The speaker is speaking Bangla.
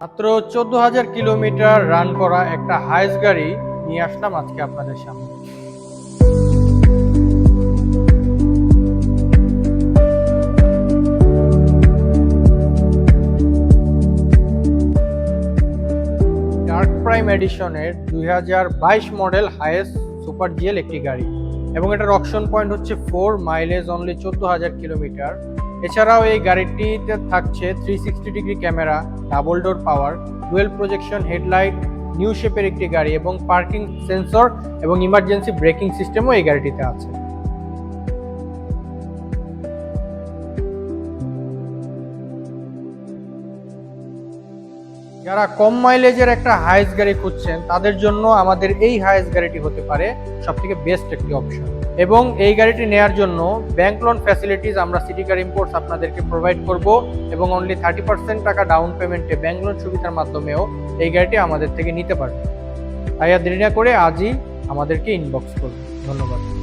মাত্র 14,000 কিলোমিটার রান করা একটা হাইস গাড়ি নিয়ে আসলাম আজকে আপনাদের সামনে। ডার্ক প্রাইম এডিশনের 2022 মডেল হাইয়েস্ট সুপার জিএল একটি গাড়ি এবং এটার অকশন পয়েন্ট হচ্ছে 4, মাইলেজ অনলি 14,000 কিলোমিটার। এছাড়াও এই গাড়িটিতে থাকছে 360 ডিগ্রি ক্যামেরা, ডাবল ডোর পাওয়ার, ডুয়েল প্রজেকশন হেডলাইট, নিউ শেপের একটি গাড়ি এবং পার্কিং সেন্সর এবং ইমার্জেন্সি ব্রেকিং সিস্টেমও এই গাড়িটিতে আছে। যারা কম মাইলেজের একটা হাইস গাড়ি খুঁজছেন তাদের জন্য আমাদের এই হাইস গাড়িটি হতে পারে সবথেকে বেস্ট একটি অপশন। এবং এই গাড়িটি নেয়ার জন্য ব্যাংক লোন ফ্যাসিলিটিস আমরা সিটি কার ইম্পোর্টস আপনাদেরকে প্রোভাইড করব এবং অনলি 30% টাকা ডাউন পেমেন্টে ব্যাংক লোন সুবিধার মাধ্যমেও এই গাড়িটি আমাদের থেকে নিতে পারবে। তাই আর দেরি না করে আজই আমাদেরকে ইনবক্স করুন। ধন্যবাদ।